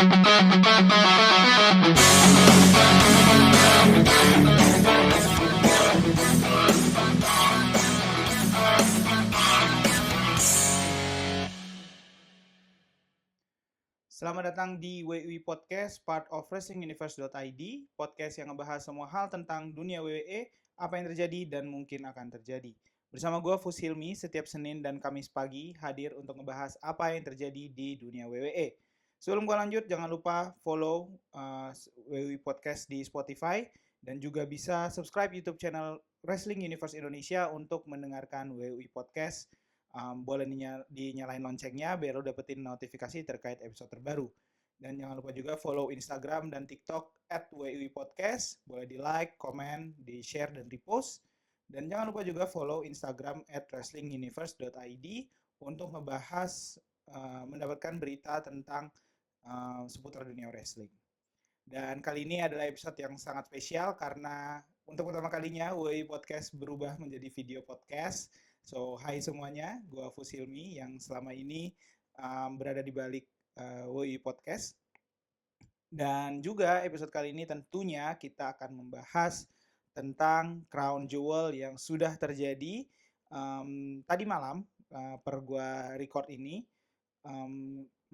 Selamat datang di WUI Podcast, part of WrestlingUniverse.id, podcast yang ngebahas semua hal tentang dunia WWE, apa yang terjadi dan mungkin akan terjadi. Bersama gue Fus Hilmi, setiap Senin dan Kamis pagi hadir untuk ngebahas apa yang terjadi di dunia WWE. Sebelum gue lanjut, jangan lupa follow WUI Podcast di Spotify dan juga bisa subscribe YouTube channel Wrestling Universe Indonesia untuk mendengarkan WUI Podcast. Boleh dinyalain loncengnya biar lo dapetin notifikasi terkait episode terbaru. Dan jangan lupa juga follow Instagram dan TikTok @WUI_podcast. Boleh di like, komen, di share, dan repost. Dan jangan lupa juga follow Instagram @wrestlinguniverse.id untuk ngebahas, mendapatkan berita tentang seputar dunia wrestling. Dan kali ini adalah episode yang sangat spesial karena untuk pertama kalinya WUI Podcast berubah menjadi video podcast. So, hai semuanya, gue Fus Hilmi yang selama ini berada di balik WUI Podcast. Dan juga episode kali ini tentunya kita akan membahas tentang Crown Jewel yang sudah terjadi tadi malam per gue record ini.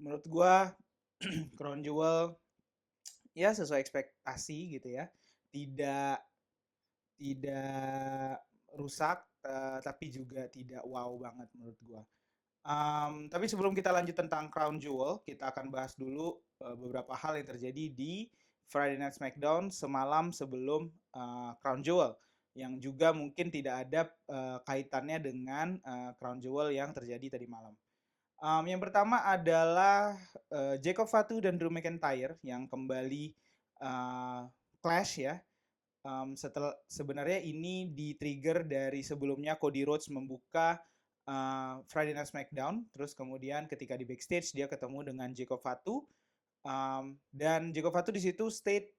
Menurut gue Crown Jewel ya sesuai ekspektasi gitu ya, tidak rusak tapi juga tidak wow banget menurut gua. Tapi sebelum kita lanjut tentang Crown Jewel, kita akan bahas dulu beberapa hal yang terjadi di Friday Night SmackDown semalam sebelum Crown Jewel, yang juga mungkin tidak ada kaitannya dengan Crown Jewel yang terjadi tadi malam. Yang pertama adalah Jacob Fatu dan Drew McIntyre yang kembali clash ya. Sebenarnya ini di-trigger dari sebelumnya Cody Rhodes membuka Friday Night SmackDown, terus kemudian ketika di backstage dia ketemu dengan Jacob Fatu, dan Jacob Fatu di situ state,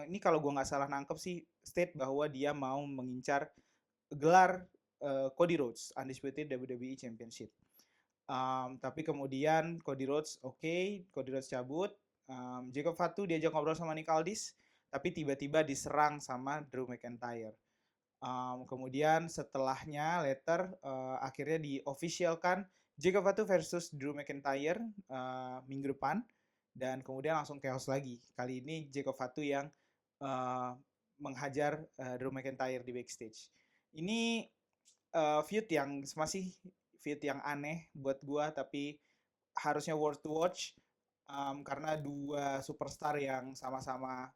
ini kalau gue nggak salah nangkep sih, state bahwa dia mau mengincar gelar Cody Rhodes Undisputed WWE Championship. Tapi kemudian Cody Rhodes Cody Rhodes cabut. Jacob Fatu diajak ngobrol sama Nick Aldis, tapi tiba-tiba diserang sama Drew McIntyre. Kemudian setelahnya akhirnya diofficialkan Jacob Fatu versus Drew McIntyre minggu depan, dan kemudian langsung chaos lagi. Kali ini Jacob Fatu yang menghajar Drew McIntyre di backstage. Ini feud yang masih feud yang aneh buat gua, tapi harusnya worth to watch karena dua superstar yang sama-sama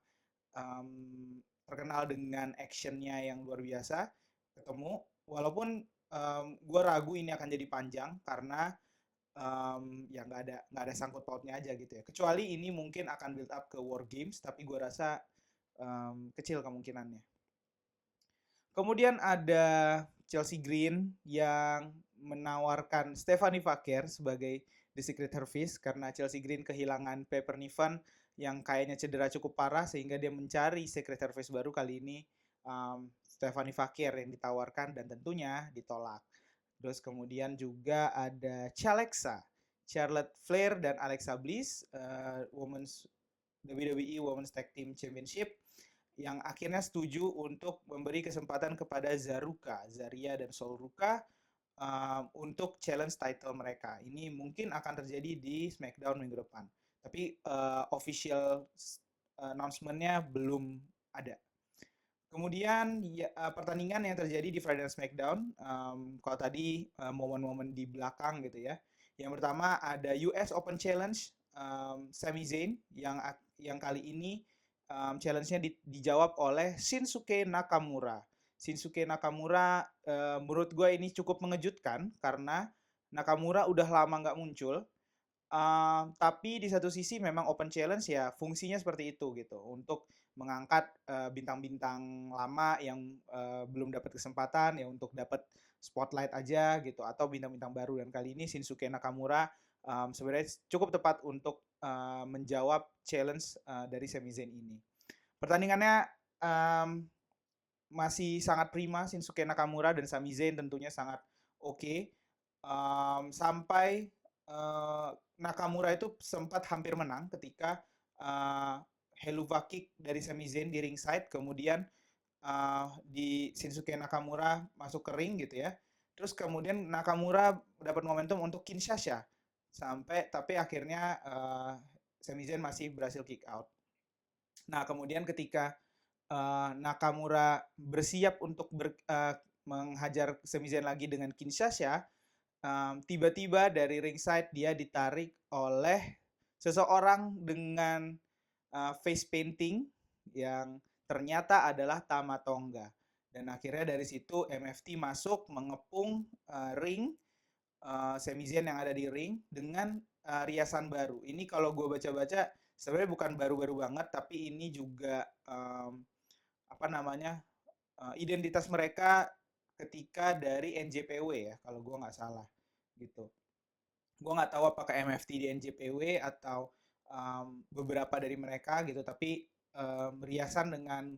terkenal dengan actionnya yang luar biasa ketemu. Walaupun gue ragu ini akan jadi panjang karena ya nggak ada sangkut pautnya aja gitu ya. Kecuali ini mungkin akan build up ke War Games, tapi gue rasa kecil kemungkinannya. Kemudian ada Chelsea Green yang menawarkan Stephanie Vaquer sebagai The Secret Service karena Chelsea Green kehilangan Piper Niven yang kayaknya cedera cukup parah sehingga dia mencari Secret Service baru. Kali ini Stephanie Vaquer yang ditawarkan dan tentunya ditolak. Terus kemudian juga ada Charlotte Flair dan Alexa Bliss, WWE Women's Tag Team Championship, yang akhirnya setuju untuk memberi kesempatan kepada Zaria dan Sol Ruka untuk challenge title mereka. Ini mungkin akan terjadi di SmackDown minggu depan. Tapi official announcement-nya belum ada. Kemudian pertandingan yang terjadi di Friday Night SmackDown, kalau tadi momen-momen di belakang gitu ya. Yang pertama ada US Open Challenge, Sami Zayn yang kali ini challenge-nya dijawab oleh Shinsuke Nakamura. Shinsuke Nakamura menurut gue ini cukup mengejutkan karena Nakamura udah lama nggak muncul. Tapi di satu sisi memang Open Challenge ya fungsinya seperti itu gitu, untuk mengangkat bintang-bintang lama yang belum dapat kesempatan ya untuk dapat spotlight aja gitu, atau bintang-bintang baru. Dan kali ini Shinsuke Nakamura sebenarnya cukup tepat untuk menjawab challenge dari Sami Zayn ini. Pertandingannya masih sangat prima. Shinsuke Nakamura dan Sami Zayn tentunya sangat oke. Sampai Nakamura itu sempat hampir menang ketika uh, Helluva Kick dari Sami Zayn di ringside, kemudian di Shinsuke Nakamura masuk ke ring gitu ya. Terus kemudian Nakamura dapat momentum untuk Kinshasa sampai tapi akhirnya Sami Zayn masih berhasil kick out. Nah, kemudian ketika Nakamura bersiap untuk menghajar Sami Zayn lagi dengan Kinshasa, tiba-tiba dari ringside dia ditarik oleh seseorang dengan face painting yang ternyata adalah Tama Tonga. Dan akhirnya dari situ MFT masuk mengepung ring Sami Zayn yang ada di ring dengan riasan baru. Ini kalau gue baca-baca sebenarnya bukan baru-baru banget, tapi ini juga apa namanya identitas mereka ketika dari NJPW ya, kalau gue nggak salah gitu. Gue nggak tahu apakah MFT di NJPW atau beberapa dari mereka gitu, tapi riasan dengan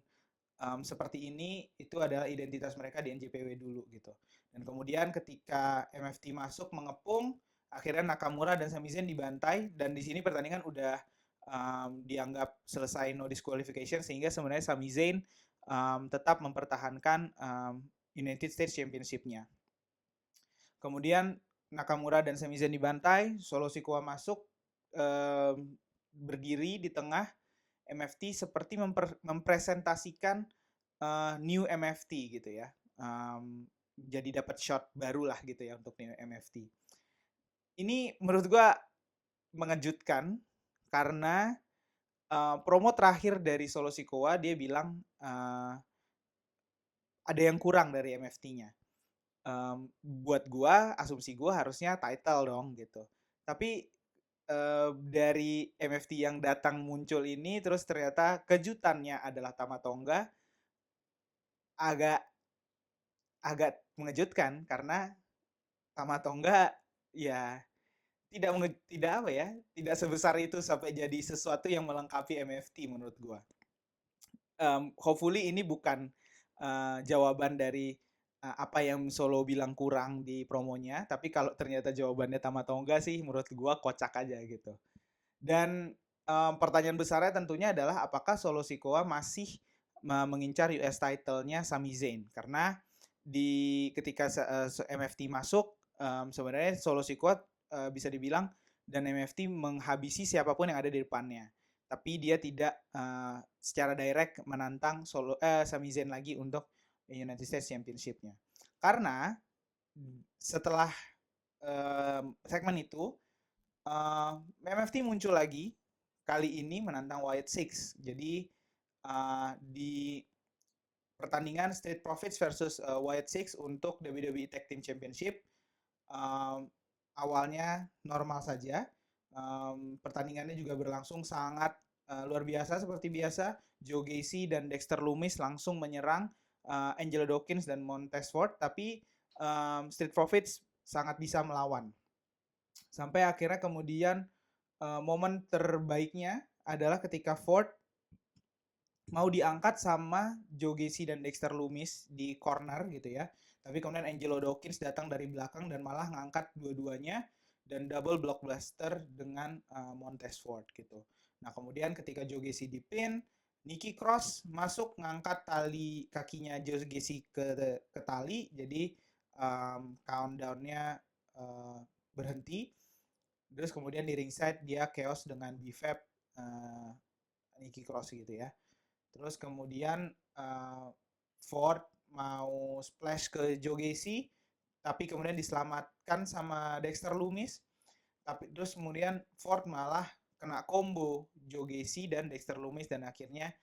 seperti ini itu adalah identitas mereka di NJPW dulu gitu. Dan kemudian ketika MFT masuk mengepung, akhirnya Nakamura dan Sami Zayn dibantai dan di sini pertandingan udah dianggap selesai no disqualification sehingga sebenarnya Sami Zayn tetap mempertahankan United States Championship-nya. Kemudian Nakamura dan Sami Zayn dibantai, Solo Sikoa masuk berdiri di tengah MFT seperti mempresentasikan new MFT gitu ya. Jadi dapat shot baru lah gitu ya untuk new MFT. Ini menurut gua mengejutkan karena promo terakhir dari Solo Sikoa dia bilang ada yang kurang dari MFT-nya. Buat gua, asumsi gua harusnya title dong gitu. Tapi dari MFT yang datang muncul ini terus ternyata kejutannya adalah Tama Tonga, agak agak mengejutkan karena Tama Tonga ya tidak apa ya, tidak sebesar itu sampai jadi sesuatu yang melengkapi MFT menurut gua. Hopefully ini bukan jawaban dari apa yang Solo bilang kurang di promonya, tapi kalau ternyata jawabannya Tama Tonga sih menurut gua kocak aja gitu. Dan pertanyaan besarnya tentunya adalah apakah Solo Sikoa masih mengincar US title-nya Sami Zayn, karena ketika MFT masuk sebenarnya Solo Sikoa bisa dibilang dan MFT menghabisi siapapun yang ada di depannya. Tapi dia tidak secara direct menantang Sami Zayn lagi untuk United States Championship-nya. Karena setelah segmen itu MFT muncul lagi kali ini menantang Wyatt Six. Jadi di pertandingan Street Profits versus Wyatt Six untuk WWE Tag Team Championship awalnya normal saja. Pertandingannya juga berlangsung sangat luar biasa seperti biasa. Joe Gacy dan Dexter Lumis langsung menyerang Angelo Dawkins dan Montez Ford, tapi Street Profits sangat bisa melawan. Sampai akhirnya kemudian momen terbaiknya adalah ketika Ford mau diangkat sama Joe Gacy dan Dexter Lumis di corner gitu ya. Tapi kemudian Angelo Dawkins datang dari belakang dan malah ngangkat dua-duanya dan double blockbuster dengan Montez Ford gitu. Nah kemudian ketika Joe Gacy dipin, Nikki Cross masuk ngangkat tali kakinya Joe Gacy ke tali, jadi countdownnya berhenti. Terus kemudian di ringside dia chaos dengan BFAB Nikki Cross gitu ya. Terus kemudian Ford mau splash ke Joe Gacy, tapi kemudian diselamatkan sama Dexter Lumis. Tapi terus kemudian Ford malah kena combo Joe Gacy dan Dexter Lumis dan akhirnya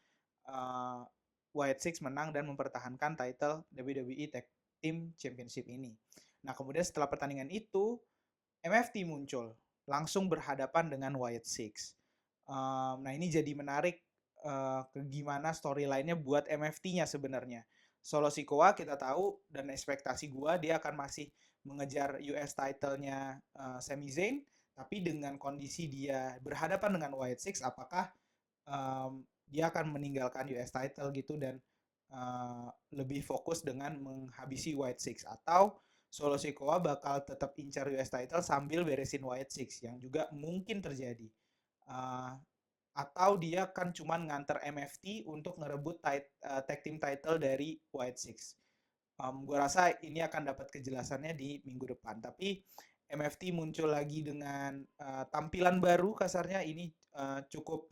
Wyatt Six menang dan mempertahankan title WWE Tag Team Championship ini. Nah kemudian setelah pertandingan itu MFT muncul langsung berhadapan dengan Wyatt Six. Nah ini jadi menarik gimana storyline-nya buat MFT-nya sebenarnya. Solo Sikoa kita tahu dan ekspektasi gua dia akan masih mengejar US title-nya Sami Zayn, tapi dengan kondisi dia berhadapan dengan Wyatt Six, apakah dia akan meninggalkan US title gitu dan lebih fokus dengan menghabisi Wyatt Six, atau Solo Sikoa bakal tetap incar US title sambil beresin Wyatt Six yang juga mungkin terjadi. Uh, atau dia kan cuman nganter MFT untuk ngerebut tag team title dari Wyatt Six. Gue rasa ini akan dapat kejelasannya di minggu depan. Tapi MFT muncul lagi dengan tampilan baru, kasarnya ini cukup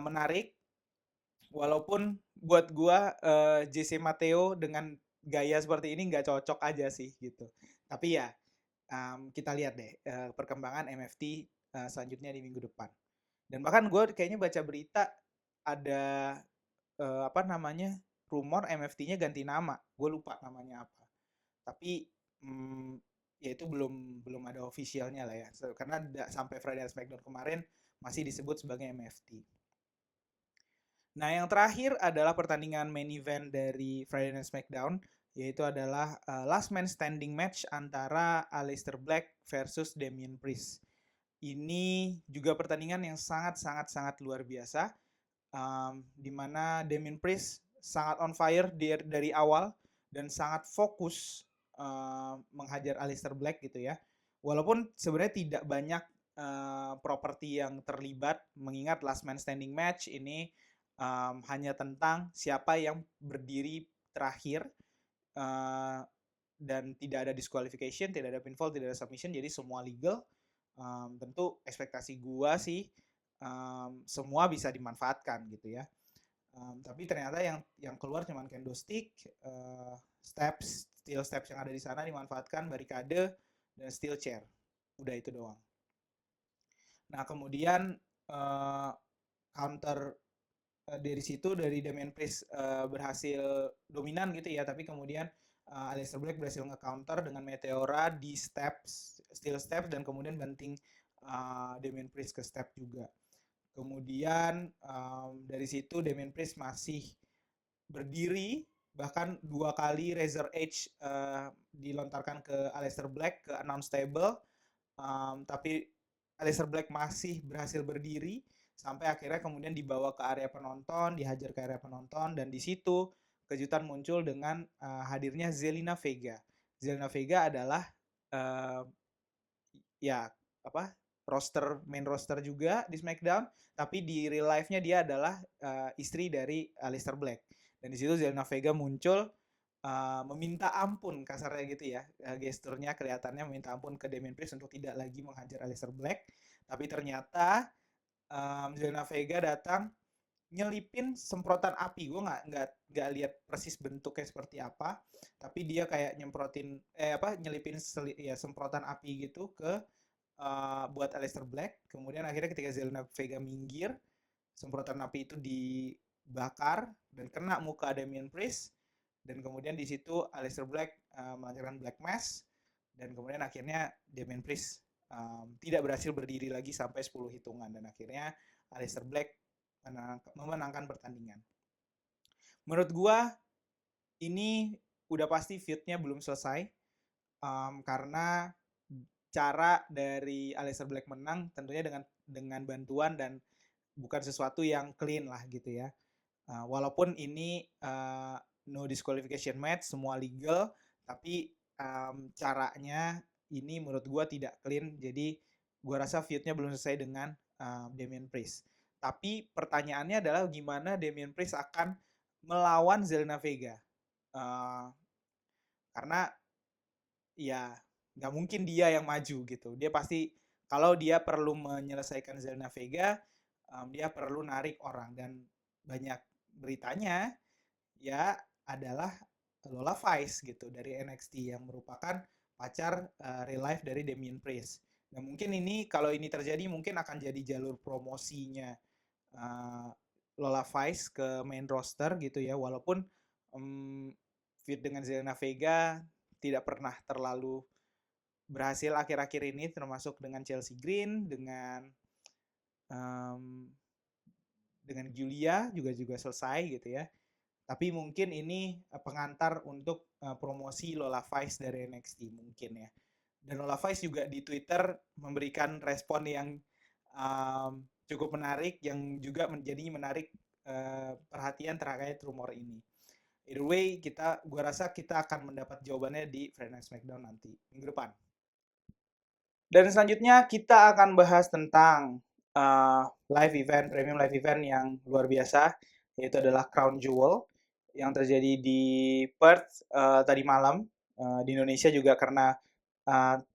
menarik. Walaupun buat gue JC Mateo dengan gaya seperti ini nggak cocok aja sih gitu. Tapi ya kita lihat deh perkembangan MFT selanjutnya di minggu depan. Dan bahkan gue kayaknya baca berita ada apa namanya rumor MFT-nya ganti nama. Gue lupa namanya apa. Tapi ya itu belum ada officialnya lah ya. Karena sampai Friday Night SmackDown kemarin masih disebut sebagai MFT. Nah, yang terakhir adalah pertandingan main event dari Friday Night SmackDown, yaitu adalah last man standing match antara Aleister Black versus Damian Priest. Ini juga pertandingan yang sangat luar biasa, di mana Damian Priest sangat on fire dari awal dan sangat fokus menghajar Aleister Black gitu ya. Walaupun sebenarnya tidak banyak properti yang terlibat, mengingat last man standing match ini hanya tentang siapa yang berdiri terakhir dan tidak ada disqualification, tidak ada pinfall, tidak ada submission, jadi semua legal. Tentu ekspektasi gua sih semua bisa dimanfaatkan gitu ya. Tapi ternyata yang keluar cuma kendo stick, steel steps yang ada di sana dimanfaatkan, barikade dan steel chair. Udah itu doang. Nah kemudian counter dari situ dari Damian Priest berhasil dominan gitu ya, tapi kemudian Aleister Black berhasil nge-counter dengan Meteora di steel steps dan kemudian banting Damian Priest ke step juga. Kemudian dari situ Damian Priest masih berdiri, bahkan 2 kali Razor Edge dilontarkan ke Aleister Black ke announce table, tapi Aleister Black masih berhasil berdiri sampai akhirnya kemudian dibawa ke area penonton, dihajar ke area penonton, dan di situ kejutan muncul dengan hadirnya Zelina Vega. Zelina Vega adalah ya apa main roster juga di SmackDown, tapi di real life-nya dia adalah istri dari Aleister Black. Dan di situ Zelina Vega muncul meminta ampun kasarnya gitu ya, gesturnya kelihatannya meminta ampun ke Damian Priest untuk tidak lagi menghajar Aleister Black. Tapi ternyata Zelina Vega datang nyelipin semprotan api. Gue nggak lihat persis bentuknya seperti apa, tapi dia kayak nyelipin ya semprotan api gitu ke buat Aleister Black. Kemudian akhirnya ketika Zelina Vega minggir, semprotan api itu dibakar dan kena muka Damian Priest. Dan kemudian di situ Aleister Black melancarkan Black Mass, dan kemudian akhirnya Damian Priest tidak berhasil berdiri lagi sampai 10 hitungan, dan akhirnya Aleister Black memenangkan pertandingan. Menurut gua ini udah pasti feud-nya belum selesai, karena cara dari Aleister Black menang tentunya dengan bantuan dan bukan sesuatu yang clean lah gitu ya. Walaupun ini no disqualification match, semua legal, tapi caranya ini menurut gue tidak clean. Jadi gue rasa feud-nya belum selesai dengan Damian Priest. Tapi pertanyaannya adalah gimana Damian Priest akan melawan Zelina Vega. Karena ya nggak mungkin dia yang maju gitu. Dia pasti kalau dia perlu menyelesaikan Zelina Vega, dia perlu narik orang, dan banyak beritanya ya adalah Lola Vice gitu dari NXT yang merupakan pacar real life dari Damian Priest. Nah mungkin ini kalau ini terjadi mungkin akan jadi jalur promosinya Lola Vice ke main roster gitu ya, walaupun feud dengan Zelina Vega tidak pernah terlalu berhasil akhir-akhir ini, termasuk dengan Chelsea Green, dengan Julia juga selesai gitu ya. Tapi mungkin ini pengantar untuk promosi Lola Vice dari NXT mungkin ya. Dan Lola Vice juga di Twitter memberikan respon yang cukup menarik, yang juga menjadi menarik perhatian terkait rumor ini. Either way, gua rasa kita akan mendapat jawabannya di Friday Night SmackDown nanti minggu depan. Dan selanjutnya kita akan bahas tentang live event, premium live event yang luar biasa, yaitu adalah Crown Jewel yang terjadi di Perth tadi malam. Di Indonesia juga karena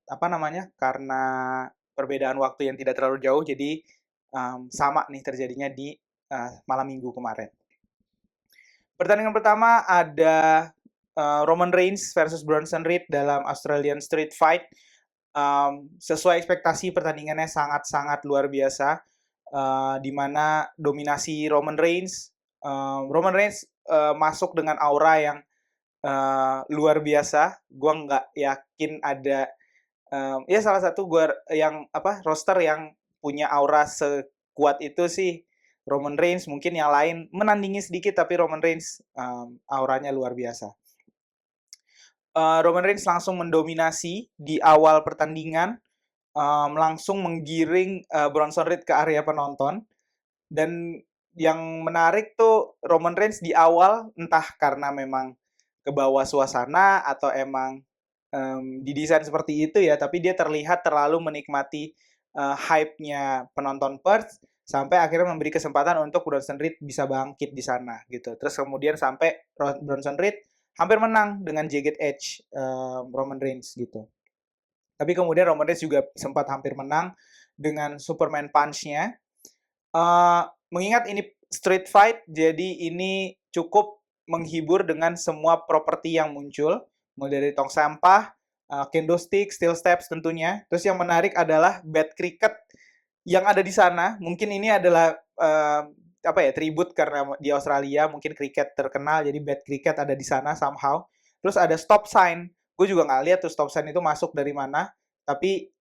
apa namanya? Karena perbedaan waktu yang tidak terlalu jauh, jadi sama nih terjadinya di malam minggu kemarin. Pertandingan pertama ada Roman Reigns versus Bronson Reed dalam Australian Street Fight. Sesuai ekspektasi pertandingannya sangat-sangat luar biasa, di mana dominasi Roman Reigns. Roman Reigns masuk dengan aura yang luar biasa. Gue nggak yakin ada ya salah satu gue yang apa roster yang punya aura sekuat itu sih Roman Reigns. Mungkin yang lain menandingi sedikit, tapi Roman Reigns auranya luar biasa. Roman Reigns langsung mendominasi di awal pertandingan, langsung menggiring Bronson Reed ke area penonton. Dan yang menarik tuh Roman Reigns di awal, entah karena memang ke bawah suasana atau emang didesain seperti itu ya, tapi dia terlihat terlalu menikmati hype-nya penonton Perth sampai akhirnya memberi kesempatan untuk Bronson Reed bisa bangkit di sana gitu. Terus kemudian sampai Bronson Reed hampir menang dengan Jagged Edge Roman Reigns gitu. Tapi kemudian Roman Reigns juga sempat hampir menang dengan Superman Punch-nya. Mengingat ini street fight, jadi ini cukup menghibur dengan semua properti yang muncul, mulai dari tong sampah, kendo stick, steel steps tentunya. Terus yang menarik adalah bat cricket yang ada di sana. Mungkin ini adalah apa ya, tribut karena di Australia mungkin cricket terkenal, jadi bat cricket ada di sana somehow. Terus ada stop sign. Gue juga nggak lihat tuh stop sign itu masuk dari mana, tapi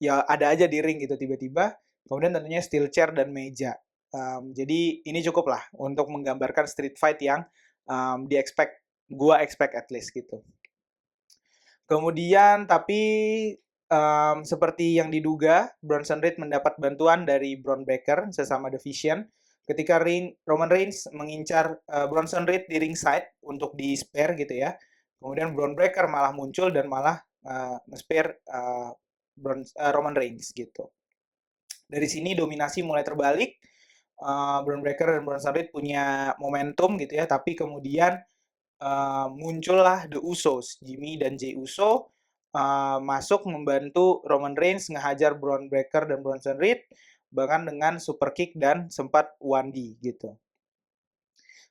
ya ada aja di ring gitu tiba-tiba. Kemudian tentunya steel chair dan meja. Jadi ini cukup lah untuk menggambarkan street fight yang gua expect at least gitu. Kemudian tapi seperti yang diduga, Bronson Reed mendapat bantuan dari Braun Breaker sesama division ketika Roman Reigns mengincar Bronson Reed di ringside untuk di spare gitu ya. Kemudian Braun Breaker malah muncul dan malah nge-spare Roman Reigns gitu. Dari sini dominasi mulai terbalik. Braun Breaker dan Bronson Reed punya momentum gitu ya, tapi kemudian muncullah The Usos, Jimmy dan Jey Uso masuk membantu Roman Reigns ngehajar Braun Breaker dan Bronson Reed, bahkan dengan super kick dan sempat 1D gitu.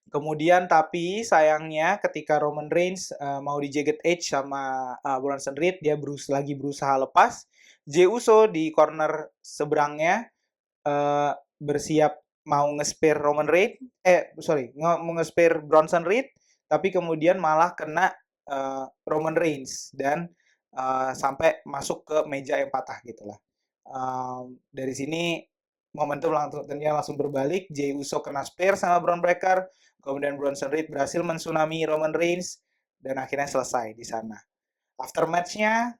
Kemudian tapi sayangnya ketika Roman Reigns mau di Jagged Edge sama Bronson Reed, dia lagi berusaha lepas. Jey Uso di corner seberangnya bersiap mau nge-spear Roman Reigns, mau nge-spear Bronson Reed, tapi kemudian malah kena Roman Reigns dan sampai masuk ke meja yang patah gitulah. Dari sini momentum langsung berbalik. Jey Uso kena spear sama Braun Breaker, kemudian Bronson Reed berhasil mensunami Roman Reigns dan akhirnya selesai di sana. After match-nya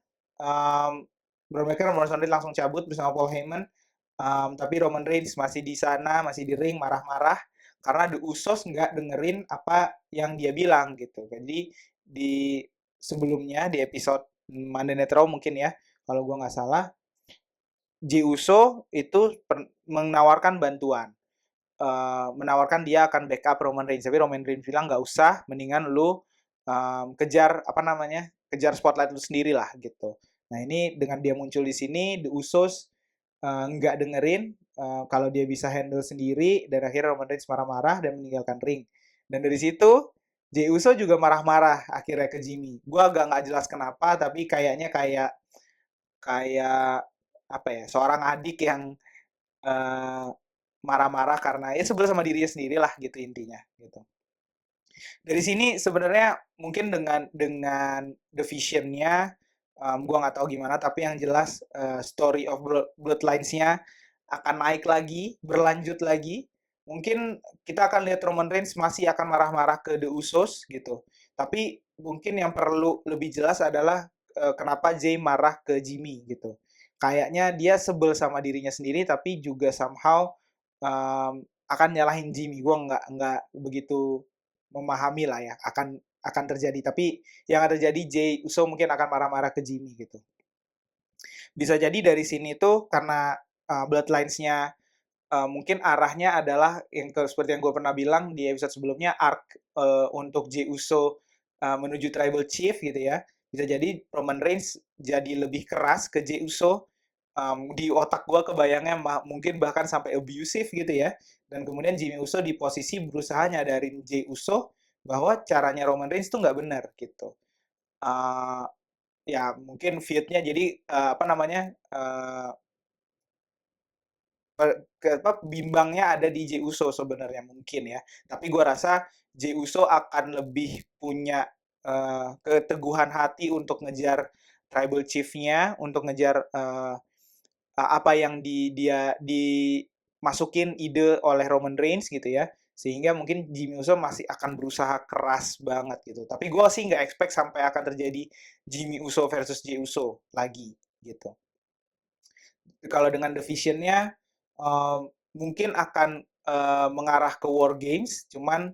Braun Breaker dan Bronson Reed langsung cabut bersama Paul Heyman. Tapi Roman Reigns masih di sana, masih di ring marah-marah karena The Usos nggak dengerin apa yang dia bilang gitu. Jadi di sebelumnya di episode Monday Night Raw mungkin ya, kalau gue nggak salah, Jey Uso itu menawarkan bantuan, menawarkan dia akan backup Roman Reigns. Tapi Roman Reigns bilang nggak usah, mendingan lu kejar apa namanya, kejar spotlight lu sendiri lah gitu. Nah ini dengan dia muncul di sini, The Usos nggak dengerin kalau dia bisa handle sendiri dan akhirnya Roman Reigns marah-marah dan meninggalkan ring. Dan dari situ Jey Uso juga marah-marah akhirnya ke Jimmy. Gua agak nggak jelas kenapa, tapi kayaknya kayak kayak apa ya, seorang adik yang eh, marah-marah karena ya sebel sama dirinya sendiri lah gitu intinya gitu. Dari sini sebenarnya mungkin dengan the vision-nya gua nggak tahu gimana, tapi yang jelas story of Bloodlines-nya akan naik lagi, berlanjut lagi. Mungkin kita akan lihat Roman Reigns masih akan marah-marah ke The Usos gitu. Tapi mungkin yang perlu lebih jelas adalah kenapa Jay marah ke Jimmy gitu. Kayaknya dia sebel sama dirinya sendiri, tapi juga somehow akan nyalahin Jimmy. Gue nggak begitu memahami lah ya akan terjadi. Tapi yang terjadi Jey Uso mungkin akan marah-marah ke Jimmy gitu. Bisa jadi dari sini tuh karena bloodlines-nya mungkin arahnya adalah seperti yang gue pernah bilang di episode sebelumnya, arc untuk Jey Uso menuju Tribal Chief gitu ya. Bisa jadi Roman Reigns jadi lebih keras ke Jey Uso. Di otak gue kebayangnya mungkin bahkan sampai abusive gitu ya. Dan kemudian Jimmy Uso di posisi berusaha nyadarin Jey Uso bahwa caranya Roman Reigns tuh nggak benar gitu. Uh, Ya mungkin feud-nya jadi apa namanya, bimbangnya ada di Jey Uso sebenarnya mungkin ya. Tapi gue rasa Jey Uso akan lebih punya keteguhan hati untuk ngejar Tribal Chief-nya, untuk ngejar apa yang dia dimasukin ide oleh Roman Reigns gitu ya. Sehingga mungkin Jimmy Uso masih akan berusaha keras banget gitu. Tapi gue sih nggak expect sampai akan terjadi Jimmy Uso versus Jey Uso lagi gitu. Kalau dengan divisionnya mungkin akan mengarah ke War Games, cuman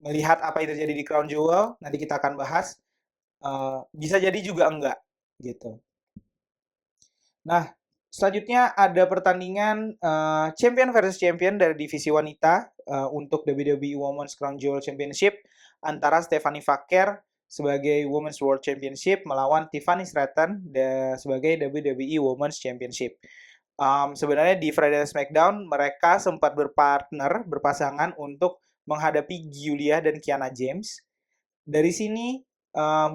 melihat apa yang terjadi di Crown Jewel, nanti kita akan bahas, bisa jadi juga enggak gitu. Nah, selanjutnya ada pertandingan champion versus champion dari divisi wanita untuk WWE Women's Crown Jewel Championship antara Stephanie Vaquer sebagai Women's World Championship melawan Tiffany Stratton sebagai WWE Women's Championship. Sebenarnya di Friday Night SmackDown mereka sempat berpasangan untuk menghadapi Giulia dan Kiana James. Dari sini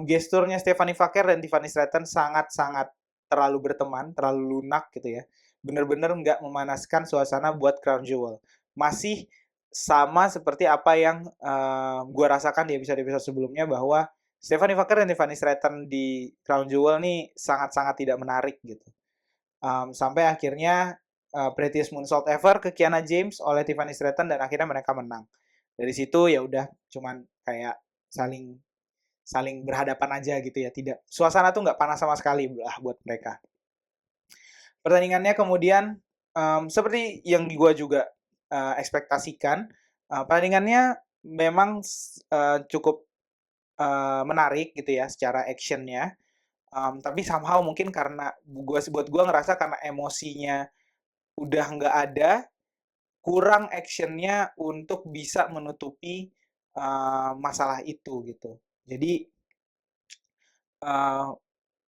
gesturnya Stephanie Vaquer dan Tiffany Stratton sangat-sangat terlalu berteman, terlalu lunak gitu ya. Bener-bener nggak memanaskan suasana buat Crown Jewel. Masih sama seperti apa yang gue rasakan di episode-episode sebelumnya bahwa Stephanie Vaquer dan Tiffany Stratton di Crown Jewel nih sangat-sangat tidak menarik gitu. Sampai akhirnya Prettiest Moonsault Ever ke Kiana James oleh Tiffany Stratton dan akhirnya mereka menang. Dari situ ya udah cuman kayak saling saling berhadapan aja gitu ya, tidak suasana tuh nggak panas sama sekali lah buat mereka. Pertandingannya kemudian seperti yang gue juga ekspektasikan, pertandingannya memang cukup menarik gitu ya secara actionnya. Tapi somehow mungkin karena buat gue ngerasa karena emosinya udah nggak ada, kurang actionnya untuk bisa menutupi masalah itu gitu. Jadi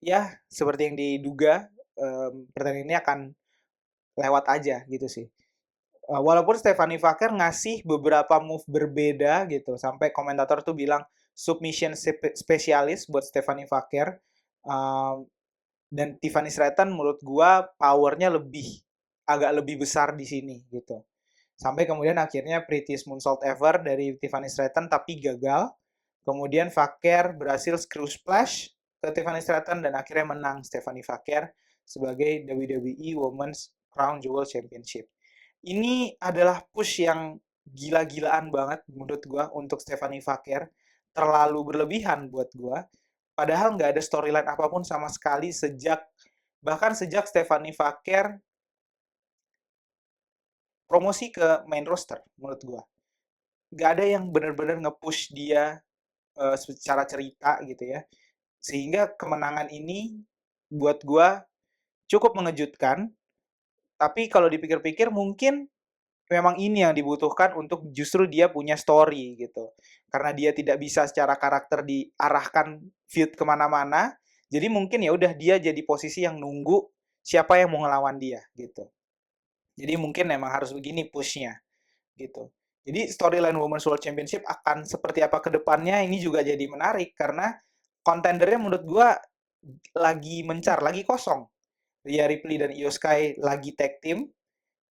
ya seperti yang diduga pertandingan ini akan lewat aja gitu sih. Walaupun Stephanie Vaquer ngasih beberapa move berbeda gitu, sampai komentator tuh bilang submission spesialis buat Stephanie Vaquer. Dan Tiffany Stratton menurut gua powernya agak lebih besar di sini gitu. Sampai kemudian akhirnya Prettiest Moonsault Ever dari Tiffany Stratton tapi gagal. Kemudian Vaquer berhasil screw splash ke Tiffany Stratton dan akhirnya menang Stephanie Vaquer sebagai WWE Women's Crown Jewel Championship. Ini adalah push yang gila-gilaan banget menurut gue untuk Stephanie Vaquer. Terlalu berlebihan buat gue. Padahal nggak ada storyline apapun sama sekali bahkan sejak Stephanie Vaquer promosi ke main roster menurut gue. Nggak ada yang benar-benar nge-push dia secara cerita gitu ya. Sehingga kemenangan ini buat gue cukup mengejutkan. Tapi kalau dipikir-pikir mungkin memang ini yang dibutuhkan untuk justru dia punya story gitu. Karena dia tidak bisa secara karakter diarahkan feud kemana-mana. Jadi mungkin ya udah dia jadi posisi yang nunggu siapa yang mau ngelawan dia gitu. Jadi mungkin memang harus begini pushnya gitu. Jadi storyline Women's World Championship akan seperti apa ke depannya ini juga jadi menarik karena kontendernya menurut gua lagi mencar, lagi kosong. Rhea Ripley dan Io Sky lagi tag team,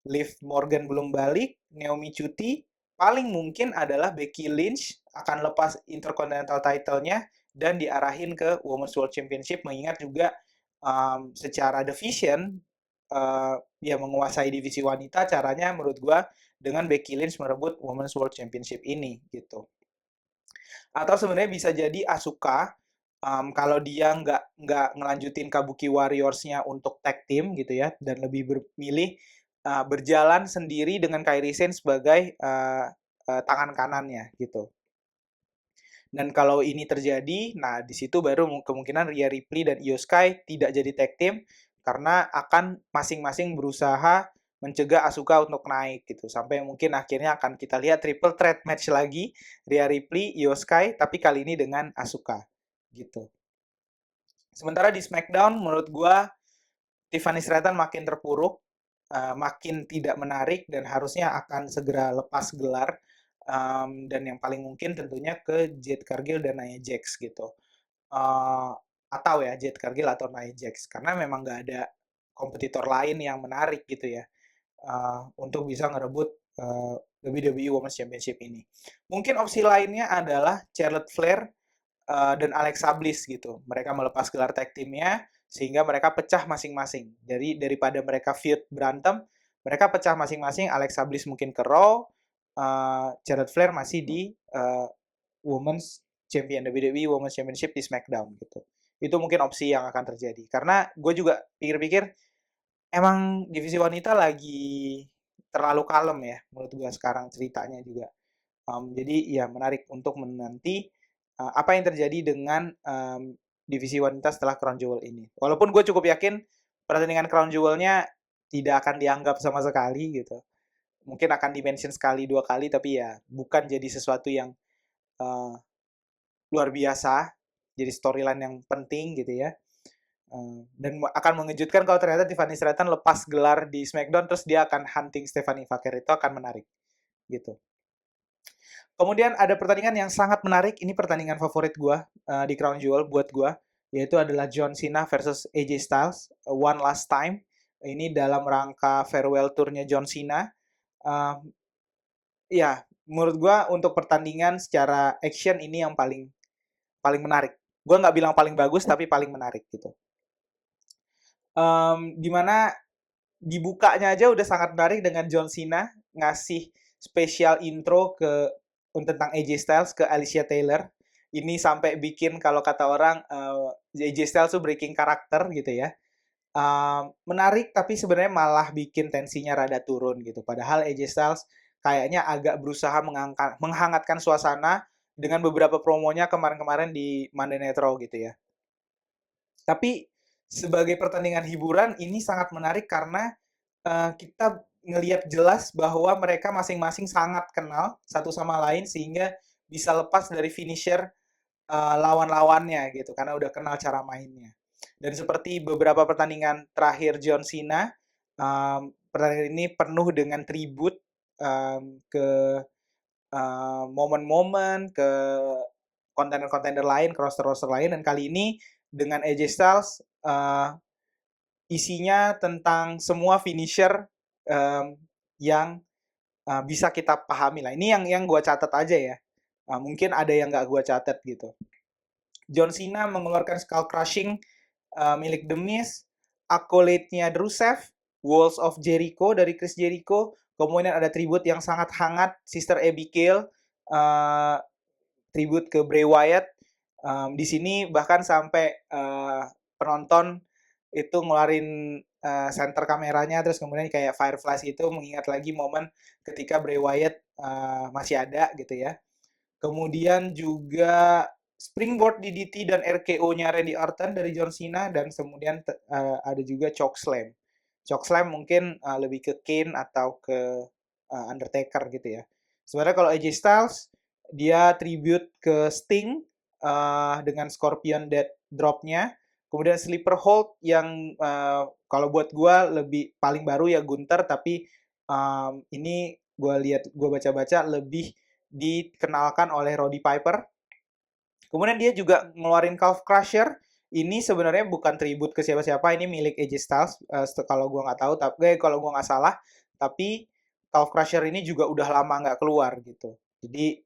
Liv Morgan belum balik, Naomi cuti, paling mungkin adalah Becky Lynch akan lepas Intercontinental title-nya dan diarahin ke Women's World Championship mengingat juga secara division ya menguasai divisi wanita caranya menurut gua dengan Becky Lynch merebut Women's World Championship ini gitu. Atau sebenarnya bisa jadi Asuka kalau dia nggak ngelanjutin Kabuki Warriors-nya untuk tag team gitu ya dan lebih bermilih berjalan sendiri dengan Kairi Sane sebagai tangan kanannya gitu. Dan kalau ini terjadi, nah di situ baru kemungkinan Rhea Ripley dan Io Sky tidak jadi tag team karena akan masing-masing berusaha mencegah Asuka untuk naik gitu. Sampai mungkin akhirnya akan kita lihat triple threat match lagi, Rhea Ripley, Io Sky, tapi kali ini dengan Asuka gitu. Sementara di SmackDown menurut gua Tiffany Stratton makin terpuruk, makin tidak menarik dan harusnya akan segera lepas gelar. Dan yang paling mungkin tentunya ke Jade Cargill dan Nia Jax gitu. Uh, atau ya Jade Cargill atau Nia Jax karena memang nggak ada kompetitor lain yang menarik gitu ya untuk bisa ngerebut WWE Women's Championship ini. Mungkin opsi lainnya adalah Charlotte Flair dan Alexa Bliss gitu. Mereka melepas gelar tag teamnya sehingga mereka pecah masing-masing. Jadi daripada mereka feud berantem, mereka pecah masing-masing. Alexa Bliss mungkin ke Raw, Charlotte Flair masih di Women's Champion WWE Women's Championship di SmackDown gitu. Itu mungkin opsi yang akan terjadi. Karena gue juga pikir-pikir emang divisi wanita lagi terlalu kalem ya menurut gue sekarang ceritanya juga. Jadi ya menarik untuk menanti apa yang terjadi dengan divisi wanita setelah Crown Jewel ini. Walaupun gue cukup yakin pertandingan Crown Jewel-nya tidak akan dianggap sama sekali gitu. Mungkin akan dimention sekali dua kali tapi ya bukan jadi sesuatu yang uh, luar biasa, jadi storyline yang penting gitu ya. Dan akan mengejutkan kalau ternyata Tiffany Stratton lepas gelar di SmackDown terus dia akan hunting Stephanie Vaquer, itu akan menarik gitu. Kemudian ada pertandingan yang sangat menarik, ini pertandingan favorit gue di Crown Jewel buat gue, yaitu adalah John Cena versus AJ Styles, One Last Time. Ini dalam rangka farewell tournya John Cena. Uh, ya, menurut gue untuk pertandingan secara action ini yang paling paling menarik. Gue nggak bilang paling bagus, tapi paling menarik gitu. Dimana dibukanya aja udah sangat menarik dengan John Cena ngasih spesial intro ke tentang AJ Styles ke Alicia Taylor. Ini sampai bikin kalau kata orang AJ Styles tuh breaking karakter gitu ya. Menarik tapi sebenarnya malah bikin tensinya rada turun gitu. Padahal AJ Styles kayaknya agak berusaha menghangatkan suasana dengan beberapa promonya kemarin-kemarin di Monday Night Raw gitu ya. Tapi sebagai pertandingan hiburan ini sangat menarik karena kita ngelihat jelas bahwa mereka masing-masing sangat kenal satu sama lain sehingga bisa lepas dari finisher lawan-lawannya gitu karena udah kenal cara mainnya. Dan seperti beberapa pertandingan terakhir John Cena, pertandingan ini penuh dengan tribut ke momen-momen, ke kontender-kontender lain, ke roster-roster lain, dan kali ini dengan AJ Styles isinya tentang semua finisher yang bisa kita pahami lah. Ini yang gue catat aja ya. Mungkin ada yang nggak gue catat gitu. John Cena mengeluarkan skull crushing milik The Miz, accolade-nya Rusev, Walls of Jericho dari Chris Jericho, kemudian ada tribute yang sangat hangat Sister Abigail, tribute ke Bray Wyatt. Di sini bahkan sampai penonton itu ngeluarin center kameranya terus kemudian kayak Fireflies itu mengingat lagi momen ketika Bray Wyatt masih ada gitu ya. Kemudian juga Springboard DDT dan RKO-nya Randy Orton dari John Cena dan kemudian ada juga Chokeslam. Chokeslam mungkin lebih ke Kane atau ke Undertaker gitu ya. Sebenarnya kalau AJ Styles dia tribute ke Sting dengan Scorpion Death Drop-nya. Kemudian Sleeper Hold yang kalau buat gue lebih paling baru ya Gunther, tapi ini gue baca-baca lebih dikenalkan oleh Roddy Piper. Kemudian dia juga ngeluarin Calf Crusher. Ini sebenarnya bukan tribute ke siapa-siapa, ini milik AJ Styles kalau gue nggak tahu, tapi kalau gue nggak salah. Tapi Calf Crusher ini juga udah lama nggak keluar gitu. Jadi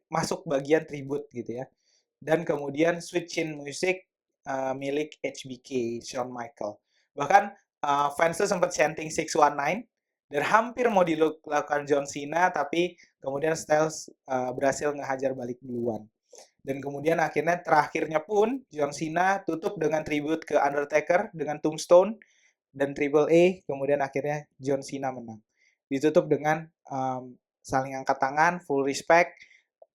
masuk bagian tribute gitu ya. Dan kemudian Sweet Chin Music milik HBK, Shawn Michael. Bahkan fansnya sempat chanting 619 dan hampir mau dilakukan John Cena, tapi kemudian Styles berhasil ngehajar balik duluan. Dan kemudian akhirnya terakhirnya pun John Cena tutup dengan tribute ke Undertaker dengan Tombstone dan Triple A. Kemudian akhirnya John Cena menang. Ditutup dengan saling angkat tangan, full respect,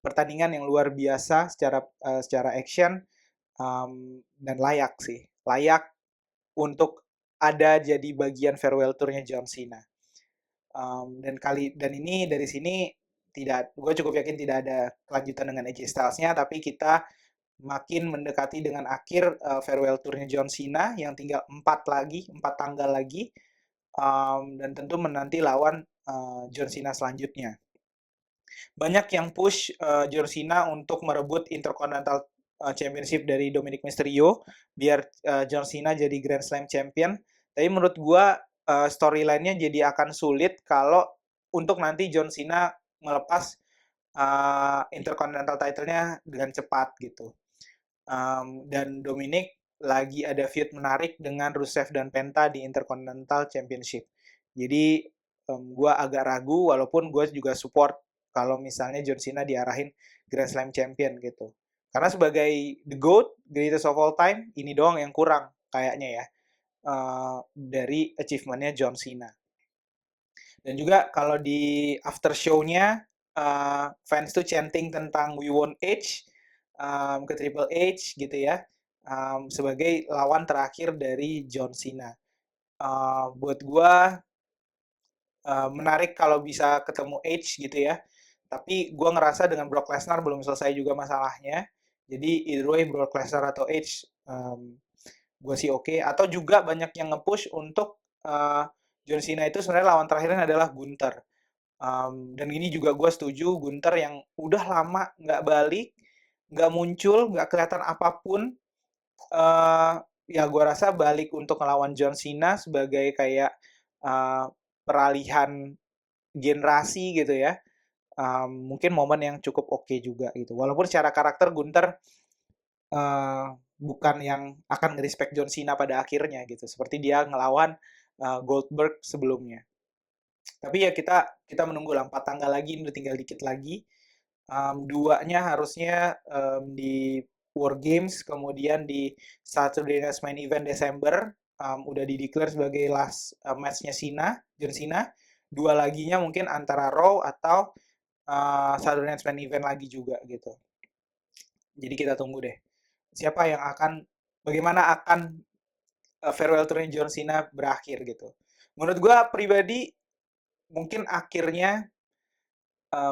pertandingan yang luar biasa secara action, dan layak sih, layak untuk ada jadi bagian farewell tournya John Cena. Dan ini dari sini gue cukup yakin tidak ada kelanjutan dengan AJ Styles-nya, tapi kita makin mendekati dengan akhir farewell tournya John Cena yang tinggal 4 tanggal lagi, dan tentu menanti lawan John Cena selanjutnya. Banyak yang push John Cena untuk merebut Intercontinental Championship dari Dominic Mysterio biar John Cena jadi Grand Slam Champion. Tapi menurut gua storyline-nya jadi akan sulit kalau untuk nanti John Cena melepas Intercontinental title-nya dengan cepat gitu. Dan Dominic lagi ada feud menarik dengan Rusev dan Penta di Intercontinental Championship. Jadi gue agak ragu, walaupun gue juga support kalau misalnya John Cena diarahin Grand Slam Champion gitu. Karena sebagai the GOAT, greatest of all time, ini doang yang kurang kayaknya ya dari achievementnya John Cena. Dan juga kalau di after show-nya fans tuh chanting tentang We Want Edge ke Triple H gitu ya, sebagai lawan terakhir dari John Cena. Buat gue menarik kalau bisa ketemu Edge gitu ya. Tapi gue ngerasa dengan Brock Lesnar belum selesai juga masalahnya. Jadi either way Brock Lesnar atau Edge, gue sih oke. Atau juga banyak yang nge-push untuk John Cena itu sebenarnya lawan terakhirnya adalah Gunther. Dan ini juga gue setuju, Gunther yang udah lama nggak balik, nggak muncul, nggak kelihatan apapun. Ya gue rasa balik untuk melawan John Cena sebagai kayak peralihan generasi gitu ya. Mungkin momen yang cukup oke juga gitu. Walaupun secara karakter Gunther bukan yang akan nge-respect John Cena pada akhirnya gitu. Seperti dia ngelawan Goldberg sebelumnya. Tapi ya kita menunggu lah 4 tanggal lagi, udah tinggal dikit lagi. Duanya harusnya di War Games, kemudian di Saturday Night Main Event Desember udah dideklar sebagai last match-nya John Cena. Dua laginya mungkin antara Raw atau Saturday Night Main Event lagi juga gitu. Jadi kita tunggu deh. Bagaimana akan farewell tour John Cena berakhir gitu. Menurut gue pribadi mungkin akhirnya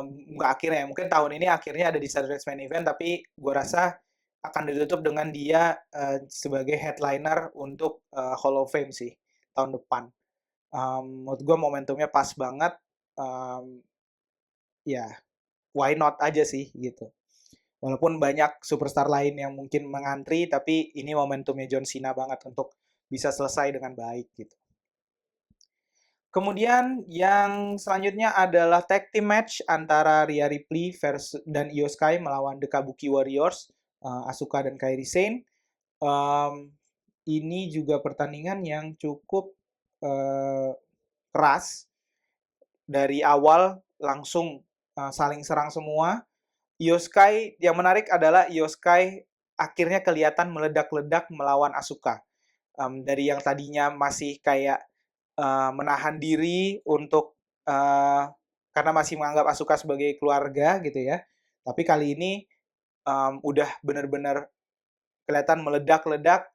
nggak akhirnya, mungkin tahun ini akhirnya ada di Saturday Night Main Event, tapi gue rasa akan ditutup dengan dia sebagai headliner untuk Hall of Fame sih tahun depan. Menurut gue momentumnya pas banget. Ya, why not aja sih gitu. Walaupun banyak superstar lain yang mungkin mengantri, tapi ini momentumnya John Cena banget untuk bisa selesai dengan baik gitu. Kemudian yang selanjutnya adalah tag team match antara Rhea Ripley dan Io Sky melawan The Kabuki Warriors, Asuka dan Kairi Sane. Ini juga pertandingan yang cukup keras. Dari awal langsung saling serang semua. Io Sky, yang menarik adalah Io Sky akhirnya kelihatan meledak-ledak melawan Asuka. Dari yang tadinya masih kayak menahan diri untuk karena masih menganggap Asuka sebagai keluarga gitu ya. Tapi kali ini udah benar-benar kelihatan meledak-ledak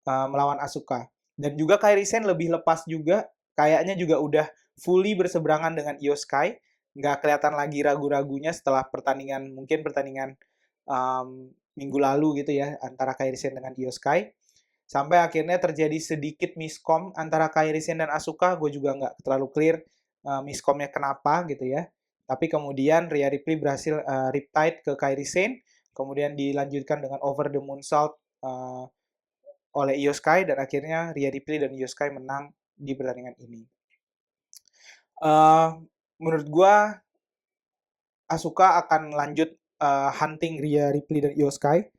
melawan Asuka. Dan juga Kairi Sane lebih lepas juga, kayaknya juga udah fully berseberangan dengan Io Sky. Nggak kelihatan lagi ragu-ragunya setelah mungkin pertandingan minggu lalu gitu ya, antara Kairi Sane dengan Io Sky. Sampai akhirnya terjadi sedikit miskom antara Kairi Sane dan Asuka. Gue juga nggak terlalu clear miskomnya kenapa gitu ya. Tapi kemudian Rhea Ripley berhasil riptide ke Kairi Sane. Kemudian dilanjutkan dengan over the moonsault oleh Io Sky. Dan akhirnya Rhea Ripley dan Io Sky menang di pertandingan ini. Menurut gue Asuka akan lanjut hunting Rhea Ripley dan Io Sky.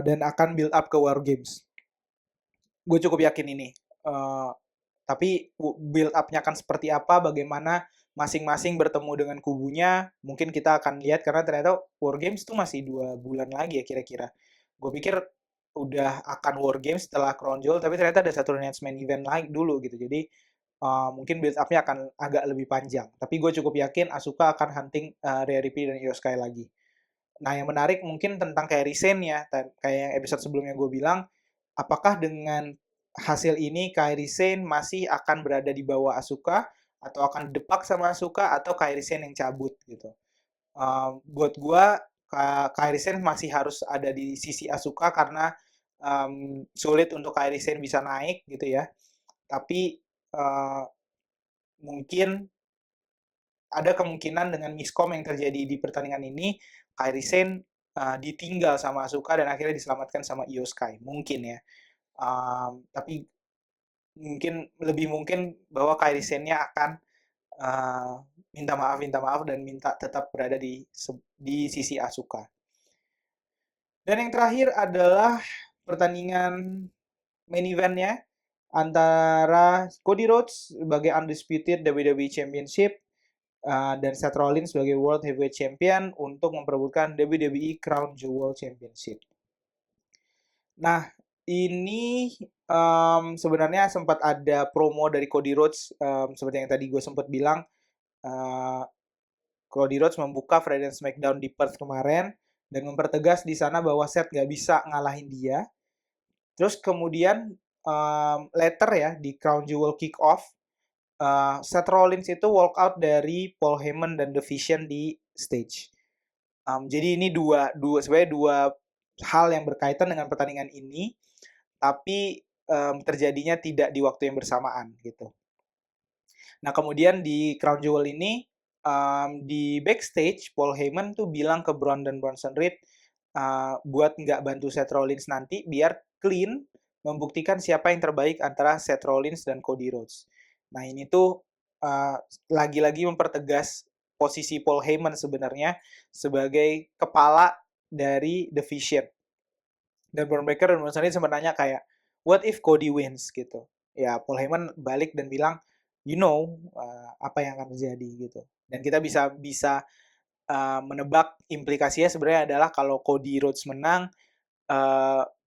Dan akan build up ke War Games. Gue cukup yakin ini. Tapi build up-nya akan seperti apa, bagaimana masing-masing bertemu dengan kubunya, mungkin kita akan lihat karena ternyata War Games itu masih 2 bulan lagi ya kira-kira. Gue pikir udah akan War Games setelah Crown Jewel, tapi ternyata ada satu Night Main Event lagi dulu gitu. Jadi mungkin build up-nya akan agak lebih panjang. Tapi gue cukup yakin Asuka akan hunting Rhea Ripley dan Io Sky lagi. Nah, yang menarik mungkin tentang Kairi Sane ya, kayak yang episode sebelumnya gue bilang, apakah dengan hasil ini Kairi Sane masih akan berada di bawah Asuka, atau akan depak sama Asuka, atau Kairi Sane yang cabut gitu. Buat gue, Kairi Sane masih harus ada di sisi Asuka karena sulit untuk Kairi Sane bisa naik gitu ya. Tapi uh, mungkin ada kemungkinan dengan miskom yang terjadi di pertandingan ini, Kairi Sane ditinggal sama Asuka dan akhirnya diselamatkan sama Io Sky. Mungkin ya. Tapi mungkin lebih mungkin bahwa Kairi Sane-nya akan uh, minta maaf dan minta tetap berada di sisi Asuka. Dan yang terakhir adalah pertandingan main event-nya antara Cody Rhodes sebagai undisputed WWE Championship dan Seth Rollins sebagai World Heavyweight Champion untuk memperebutkan WWE Crown Jewel Championship. Nah, ini sebenarnya sempat ada promo dari Cody Rhodes, seperti yang tadi gue sempat bilang, uh, Cody Rhodes membuka Friday Night SmackDown di Perth kemarin dan mempertegas di sana bahwa Seth nggak bisa ngalahin dia. Terus kemudian later ya di Crown Jewel Kick-Off, Seth Rollins itu walk out dari Paul Heyman dan The Vision di stage. Jadi ini sebenarnya dua hal yang berkaitan dengan pertandingan ini, tapi terjadinya tidak di waktu yang bersamaan gitu. Nah kemudian di Crown Jewel ini di backstage Paul Heyman tuh bilang ke Brandon Bronson Reed buat nggak bantu Seth Rollins nanti biar clean membuktikan siapa yang terbaik antara Seth Rollins dan Cody Rhodes. Nah ini tuh lagi-lagi mempertegas posisi Paul Heyman sebenarnya sebagai kepala dari The Vision. Dan Braun Breaker dan Bronson Reed sempat nanya kayak, what if Cody wins gitu. Ya Paul Heyman balik dan bilang, you know apa yang akan terjadi gitu. Dan kita bisa menebak implikasinya sebenarnya adalah kalau Cody Rhodes menang,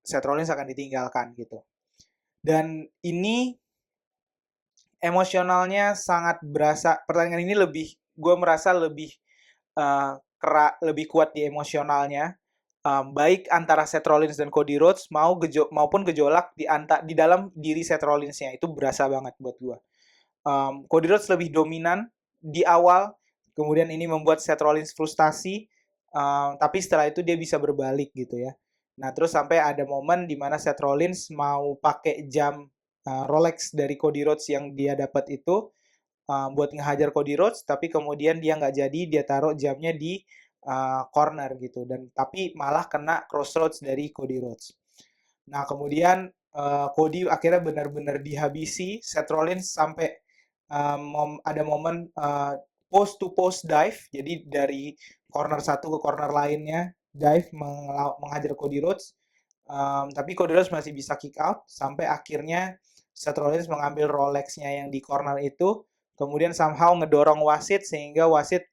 Seth Rollins akan ditinggalkan gitu. Dan ini emosionalnya sangat berasa. Pertandingan ini gue merasa lebih lebih kuat di emosionalnya. Baik antara Seth Rollins dan Cody Rhodes maupun gejolak di dalam diri Seth Rollins-nya itu berasa banget buat gue. Cody Rhodes lebih dominan di awal, kemudian ini membuat Seth Rollins frustasi, tapi setelah itu dia bisa berbalik gitu ya. Nah terus sampai ada momen di mana Seth Rollins mau pakai jam Rolex dari Cody Rhodes yang dia dapat itu buat ngehajar Cody Rhodes, tapi kemudian dia nggak jadi, dia taruh jamnya di corner gitu, dan tapi malah kena crossroads dari Cody Rhodes. Nah kemudian Cody akhirnya benar-benar dihabisi Seth Rollins sampai ada momen post to post dive, jadi dari corner satu ke corner lainnya dive menghajar Cody Rhodes, tapi Cody Rhodes masih bisa kick out sampai akhirnya Seth Rollins mengambil Rolex-nya yang di corner itu, kemudian somehow ngedorong wasit sehingga wasit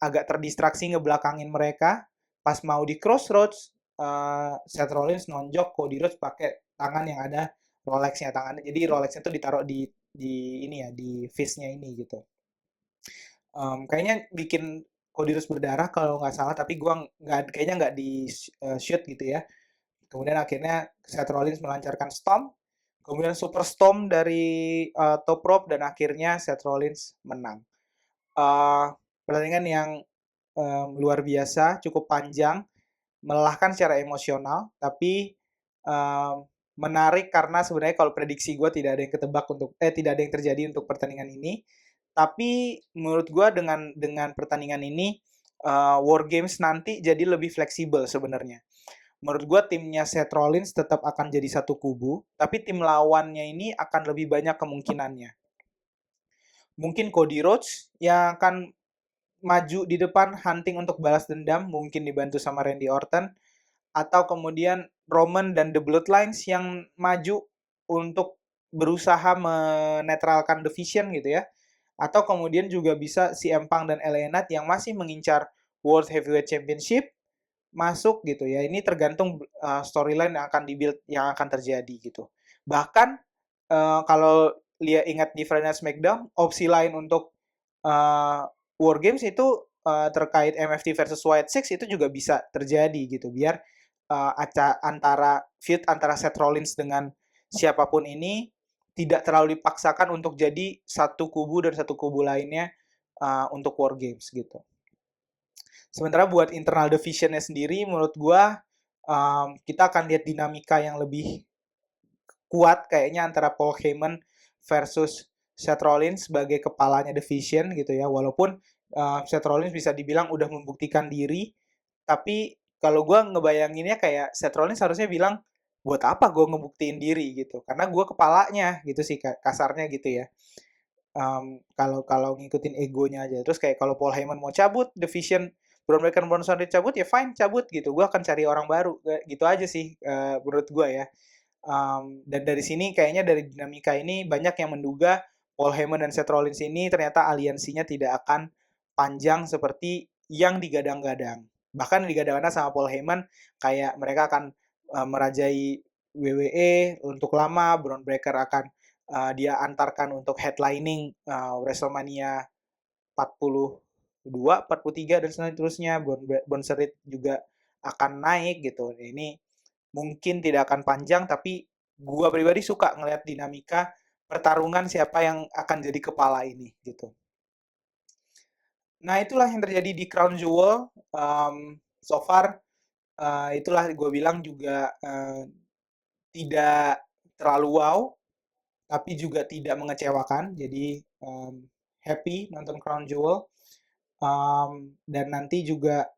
agak terdistraksi ngebelakangin mereka. Pas mau di crossroads, Seth Rollins nonjok Cody Rhodes pakai tangan yang ada Rolex-nya, tangannya. Jadi Rolex-nya tuh ditaruh di ini ya, di fist-nya ini gitu. Kayaknya bikin Cody Rhodes berdarah kalau nggak salah, tapi gua kayaknya nggak di shoot gitu ya. Kemudian akhirnya Seth Rollins melancarkan Stomp, kemudian Super Stomp dari top rope, dan akhirnya Seth Rollins menang. Pertandingan yang luar biasa, cukup panjang, melelahkan secara emosional, tapi menarik karena sebenarnya kalau prediksi gue tidak ada yang ketebak tidak ada yang terjadi untuk pertandingan ini. Tapi menurut gue dengan pertandingan ini War Games nanti jadi lebih fleksibel sebenarnya. Menurut gue timnya Seth Rollins tetap akan jadi satu kubu, tapi tim lawannya ini akan lebih banyak kemungkinannya. Mungkin Cody Rhodes yang akan maju di depan hunting untuk balas dendam, mungkin dibantu sama Randy Orton, atau kemudian Roman dan The Bloodlines yang maju untuk berusaha menetralkan The Vision gitu ya. Atau kemudian juga bisa CM Punk dan LA Knight yang masih mengincar World Heavyweight Championship masuk gitu ya. Ini tergantung storyline yang akan dibuild, yang akan terjadi gitu. Bahkan kalau ingat di Friday Night SmackDown, opsi lain untuk War Games itu terkait MFT versus White Six itu juga bisa terjadi gitu, biar feud antara Seth Rollins dengan siapapun ini tidak terlalu dipaksakan untuk jadi satu kubu dan satu kubu lainnya untuk War Games gitu. Sementara buat internal divisionnya sendiri, menurut gua kita akan lihat dinamika yang lebih kuat kayaknya antara Paul Heyman versus Seth Rollins sebagai kepalanya division gitu ya. Walaupun Seth Rollins bisa dibilang udah membuktikan diri, tapi kalau gue ngebayanginnya kayak Seth Rollins harusnya bilang, buat apa gue ngebuktiin diri gitu, karena gue kepalanya gitu sih kasarnya gitu ya. Kalau ngikutin egonya aja. Terus kayak kalau Paul Heyman mau cabut division Braun Breaker Braun Strowman cabut, ya fine cabut gitu, gue akan cari orang baru gitu aja sih menurut gue ya. Dan dari sini kayaknya dari dinamika ini banyak yang menduga Paul Heyman dan Seth Rollins ini ternyata aliansinya tidak akan panjang seperti yang digadang-gadang. Bahkan digadang-gadang sama Paul Heyman kayak mereka akan merajai WWE untuk lama, Braun Breaker akan dia antarkan untuk headlining WrestleMania 42, 43 dan seterusnya. Braun Strowman juga akan naik gitu. Ini mungkin tidak akan panjang, tapi gua pribadi suka ngelihat dinamika pertarungan siapa yang akan jadi kepala ini gitu. Nah, itulah yang terjadi di Crown Jewel. So far, itulah gue bilang juga tidak terlalu wow, tapi juga tidak mengecewakan. Jadi happy nonton Crown Jewel. Dan nanti juga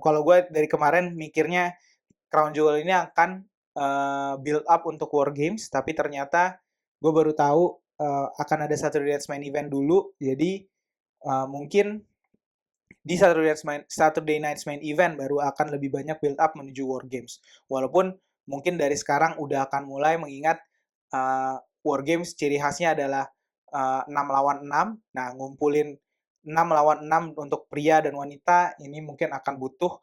kalau gue dari kemarin mikirnya Crown Jewel ini akan build up untuk War Games, tapi ternyata gue baru tahu akan ada Saturday Night's Main Event dulu. Jadi mungkin di Saturday Night's Main Event baru akan lebih banyak build up menuju War Games. Walaupun mungkin dari sekarang udah akan mulai mengingat War Games ciri khasnya adalah 6 lawan 6. Nah, ngumpulin 6 lawan 6 untuk pria dan wanita ini mungkin akan butuh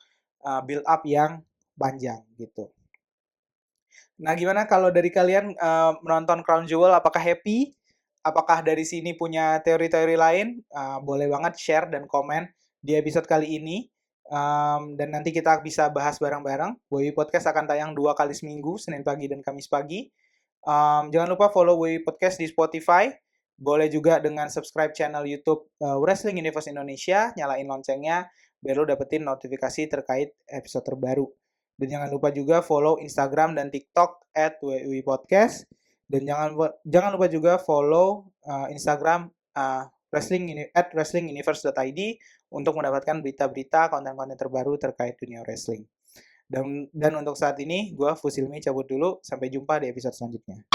build up yang panjang gitu. Nah, gimana kalau dari kalian menonton Crown Jewel, apakah happy? Apakah dari sini punya teori-teori lain? Boleh banget share dan komen di episode kali ini. Dan nanti kita bisa bahas bareng-bareng. WWE Podcast akan tayang 2 kali seminggu, Senin pagi dan Kamis pagi. Jangan lupa follow WWE Podcast di Spotify. Boleh juga dengan subscribe channel YouTube Wrestling Universe Indonesia, nyalain loncengnya biar lo dapetin notifikasi terkait episode terbaru. Dan jangan lupa juga follow Instagram dan TikTok @WWE_podcast. Dan jangan lupa juga follow Instagram @wrestlinguniverse.id untuk mendapatkan berita-berita, konten-konten terbaru terkait dunia wrestling. Dan untuk saat ini, gue Fusilmi cabut dulu. Sampai jumpa di episode selanjutnya.